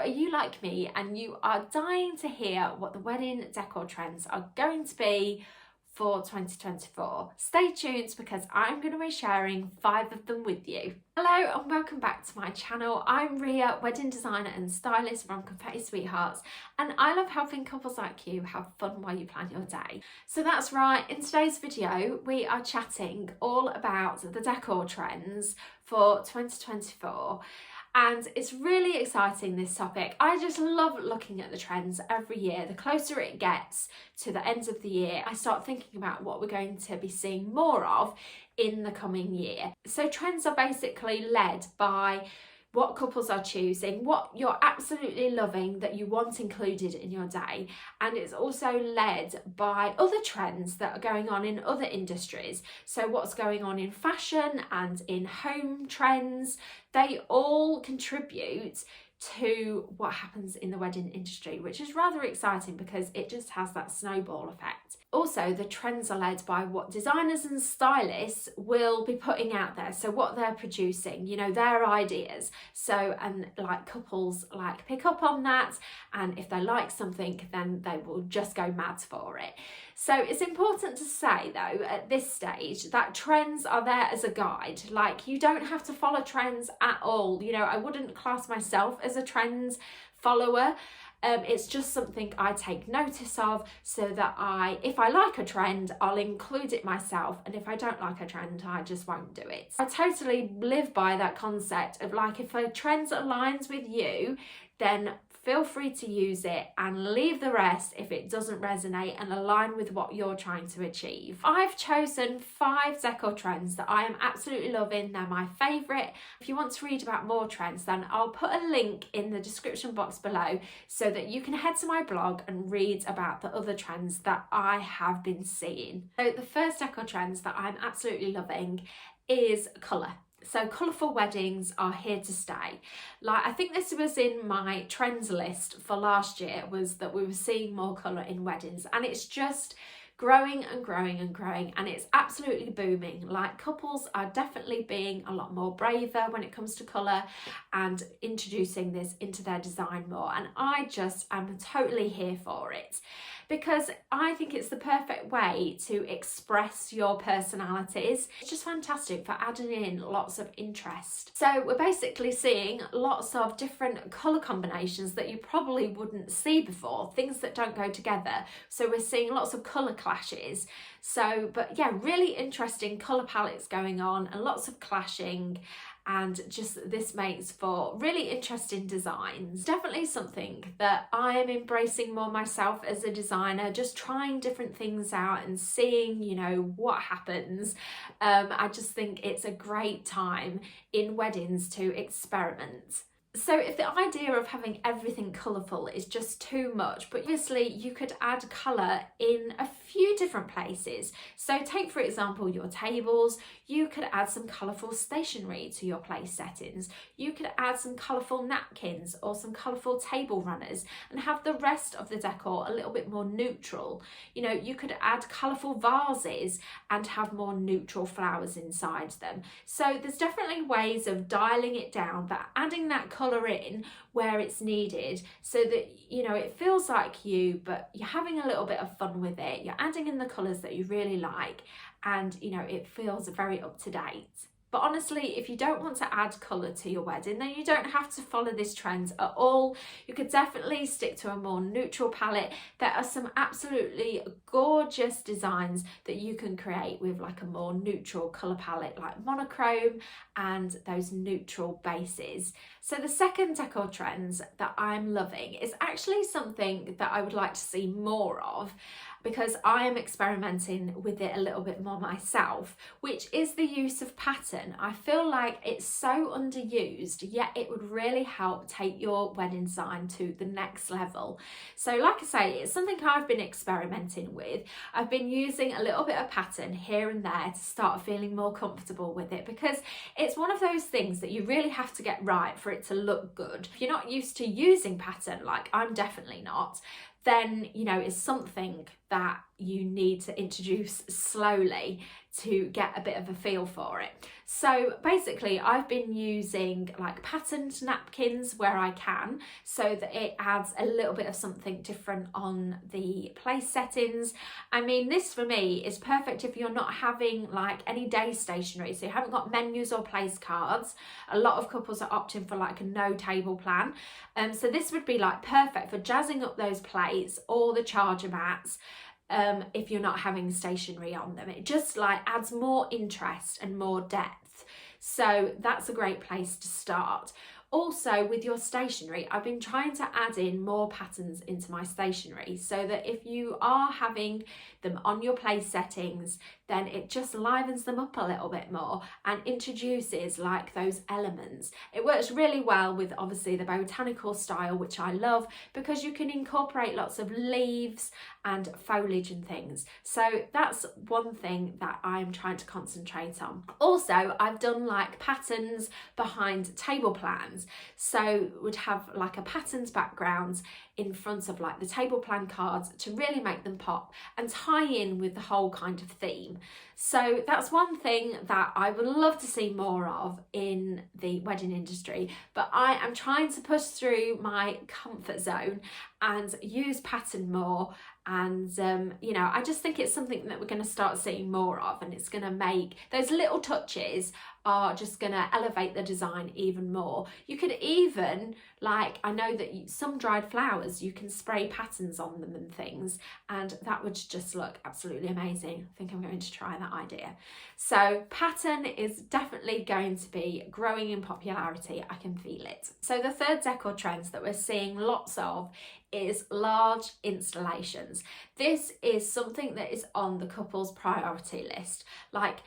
are you like me and you are dying to hear what the wedding decor trends are going to be for 2024? Stay tuned because I'm going to be sharing 5 of them with you. Hello and welcome back to my channel. I'm Ria, wedding designer and stylist from Confetti Sweethearts, and I love helping couples like you have fun while you plan your day. So that's right, in today's video we are chatting all about the decor trends for 2024. And it's really exciting, this topic. I just love looking at the trends every year. The closer it gets to the end of the year, I start thinking about what we're going to be seeing more of in the coming year. So trends are basically led by what couples are choosing, what you're absolutely loving that you want included in your day, and it's also led by other trends that are going on in other industries. So what's going on in fashion and in home trends, they all contribute to what happens in the wedding industry, which is rather exciting because it just has that snowball effect. Also, the trends are led by what designers and stylists will be putting out there, so what they're producing, you know, their ideas. So, and like couples like pick up on that, and if they like something, then they will just go mad for it. So it's important to say though, at this stage, that trends are there as a guide. Like, you don't have to follow trends at all. You know, I wouldn't class myself as a trends follower. It's just something I take notice of so that if I like a trend, I'll include it myself, and if I don't like a trend, I just won't do it. I totally live by that concept of, like, if a trend aligns with you, then feel free to use it and leave the rest if it doesn't resonate and align with what you're trying to achieve. I've chosen 5 decor trends that I am absolutely loving. They're my favourite. If you want to read about more trends, then I'll put a link in the description box below so that you can head to my blog and read about the other trends that I have been seeing. So the first decor trends that I'm absolutely loving is colour. So colourful weddings are here to stay. Like, I think this was in my trends list for last year, was that we were seeing more colour in weddings, and it's just growing and growing and growing, and it's absolutely booming. Like, couples are definitely being a lot more braver when it comes to colour and introducing this into their design more, and I just am totally here for it, because I think it's the perfect way to express your personalities. It's just fantastic for adding in lots of interest. So we're basically seeing lots of different colour combinations that you probably wouldn't see before, things that don't go together. So we're seeing lots of colour clashes. So, but yeah, really interesting colour palettes going on and lots of clashing. And just this makes for really interesting designs. Definitely something that I am embracing more myself as a designer, just trying different things out and seeing, you know, what happens. I just think it's a great time in weddings to experiment. So if the idea of having everything colourful is just too much, but obviously you could add colour in a few different places. So take, for example, your tables. You could add some colourful stationery to your place settings. You could add some colourful napkins or some colourful table runners and have the rest of the decor a little bit more neutral. You know, you could add colourful vases and have more neutral flowers inside them. So there's definitely ways of dialing it down, but adding that colour in where it's needed so that, you know, it feels like you, but you're having a little bit of fun with it. You're adding in the colours that you really like, and, you know, it feels very up to date. But honestly, if you don't want to add colour to your wedding, then you don't have to follow this trend at all. You could definitely stick to a more neutral palette. There are some absolutely gorgeous designs that you can create with like a more neutral colour palette, like monochrome and those neutral bases. So the second decor trends that I'm loving is actually something that I would like to see more of, because I am experimenting with it a little bit more myself, which is the use of pattern. I feel like it's so underused, yet it would really help take your wedding design to the next level. So like I say, it's something I've been experimenting with. I've been using a little bit of pattern here and there to start feeling more comfortable with it, because it's one of those things that you really have to get right for it to look good. If you're not used to using pattern, like I'm definitely not, then, you know, it's something that you need to introduce slowly to get a bit of a feel for it. So basically I've been using like patterned napkins where I can, so that it adds a little bit of something different on the place settings. I mean, this for me is perfect if you're not having like any day stationery, so you haven't got menus or place cards. A lot of couples are opting for like a no table plan. So this would be like perfect for jazzing up those plates or the charger mats. If you're not having stationery on them, it just like adds more interest and more depth. So that's a great place to start. Also with your stationery, I've been trying to add in more patterns into my stationery, so that if you are having them on your place settings, then it just livens them up a little bit more and introduces like those elements. It works really well with obviously the botanical style, which I love, because you can incorporate lots of leaves and foliage and things. So that's one thing that I'm trying to concentrate on. Also, I've done like patterns behind table plans. So would have like a patterns background in front of like the table plan cards to really make them pop and tie in with the whole kind of theme. So that's one thing that I would love to see more of in the wedding industry, but I am trying to push through my comfort zone and use pattern more. And you know, I just think it's something that we're going to start seeing more of, and it's going to make those little touches are just going to elevate the design even more. You could even, like, I know that some dried flowers, you can spray patterns on them and things, and that would just look absolutely amazing. I think I'm going to try that idea. So pattern is definitely going to be growing in popularity. I can feel it. So the third decor trends that we're seeing lots of is large installations. This is something that is on the couple's priority list. Like,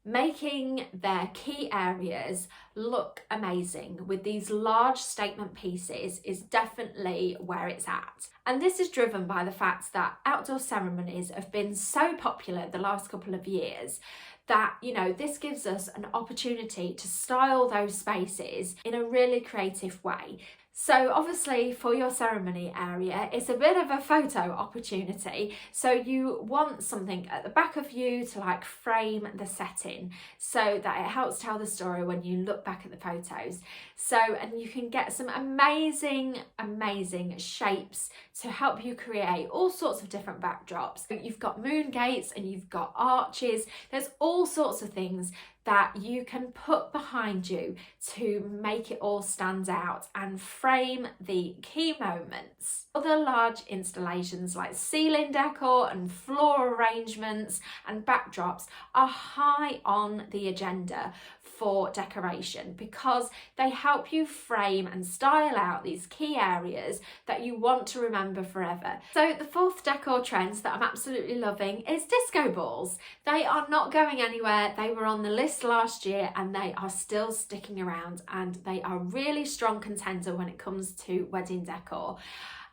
making their key areas look amazing with these large statement pieces is definitely where it's at. And this is driven by the fact that outdoor ceremonies have been so popular the last couple of years that, you know, this gives us an opportunity to style those spaces in a really creative way. So obviously for your ceremony area, it's a bit of a photo opportunity. So you want something at the back of you to like frame the setting so that it helps tell the story when you look back at the photos. So, and you can get some amazing, amazing shapes to help you create all sorts of different backdrops. You've got moon gates and you've got arches. There's all sorts of things that you can put behind you to make it all stand out and frame the key moments. Other large installations like ceiling decor and floor arrangements and backdrops are high on the agenda for decoration because they help you frame and style out these key areas that you want to remember forever. So the fourth decor trends that I'm absolutely loving is disco balls. They are not going anywhere. They were on the list last year and they are still sticking around, and they are really strong contender when it comes to wedding decor.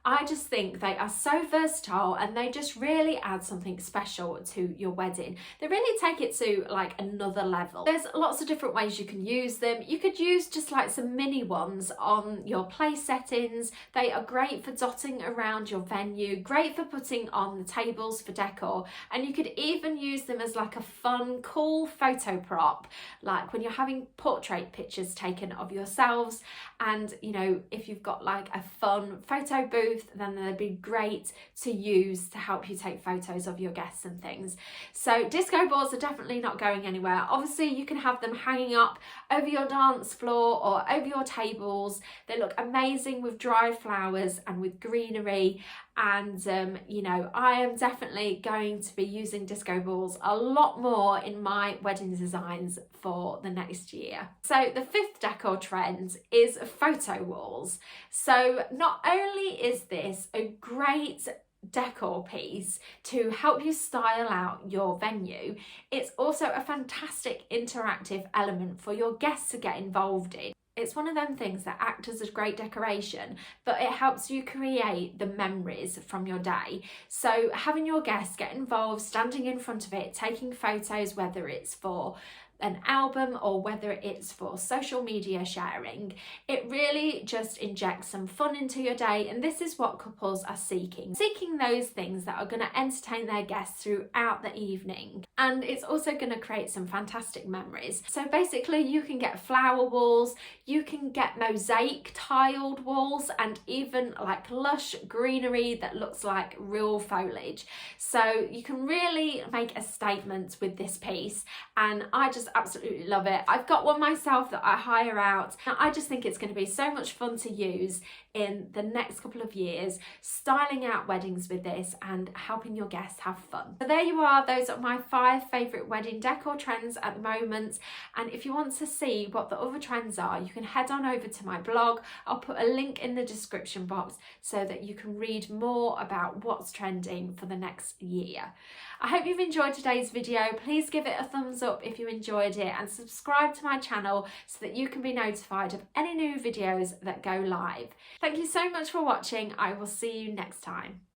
I just think they are so versatile and they just really add something special to your wedding. They really take it to like another level. There's lots of different ways you can use them. You could use just like some mini ones on your place settings. They are great for dotting around your venue, great for putting on the tables for decor, and you could even use them as like a fun, cool photo prop, like when you're having portrait pictures taken of yourselves. And you know, if you've got like a fun photo booth, then they'd be great to use to help you take photos of your guests and things. So disco balls are definitely not going anywhere. Obviously you can have them hanging up over your dance floor or over your tables. They look amazing with dried flowers and with greenery. And you know, I am definitely going to be using disco balls a lot more in my wedding designs for the next year. So the fifth decor trend is photo walls. So not only is this a great decor piece to help you style out your venue, it's also a fantastic interactive element for your guests to get involved in. It's one of them things that act as a great decoration, but it helps you create the memories from your day. So having your guests get involved, standing in front of it, taking photos, whether it's for an album or whether it's for social media sharing. It really just injects some fun into your day, and this is what couples are seeking those things that are going to entertain their guests throughout the evening, and it's also going to create some fantastic memories. So basically you can get flower walls, you can get mosaic tiled walls, and even like lush greenery that looks like real foliage. So you can really make a statement with this piece, and I just absolutely love it. I've got one myself that I hire out, and I just think it's going to be so much fun to use in the next couple of years, styling out weddings with this and helping your guests have fun. So there you are, those are my 5 favourite wedding decor trends at the moment, and if you want to see what the other trends are, you can head on over to my blog. I'll put a link in the description box so that you can read more about what's trending for the next year. I hope you've enjoyed today's video. Please give it a thumbs up if you enjoyed it, and subscribe to my channel so that you can be notified of any new videos that go live. Thank you so much for watching. I will see you next time.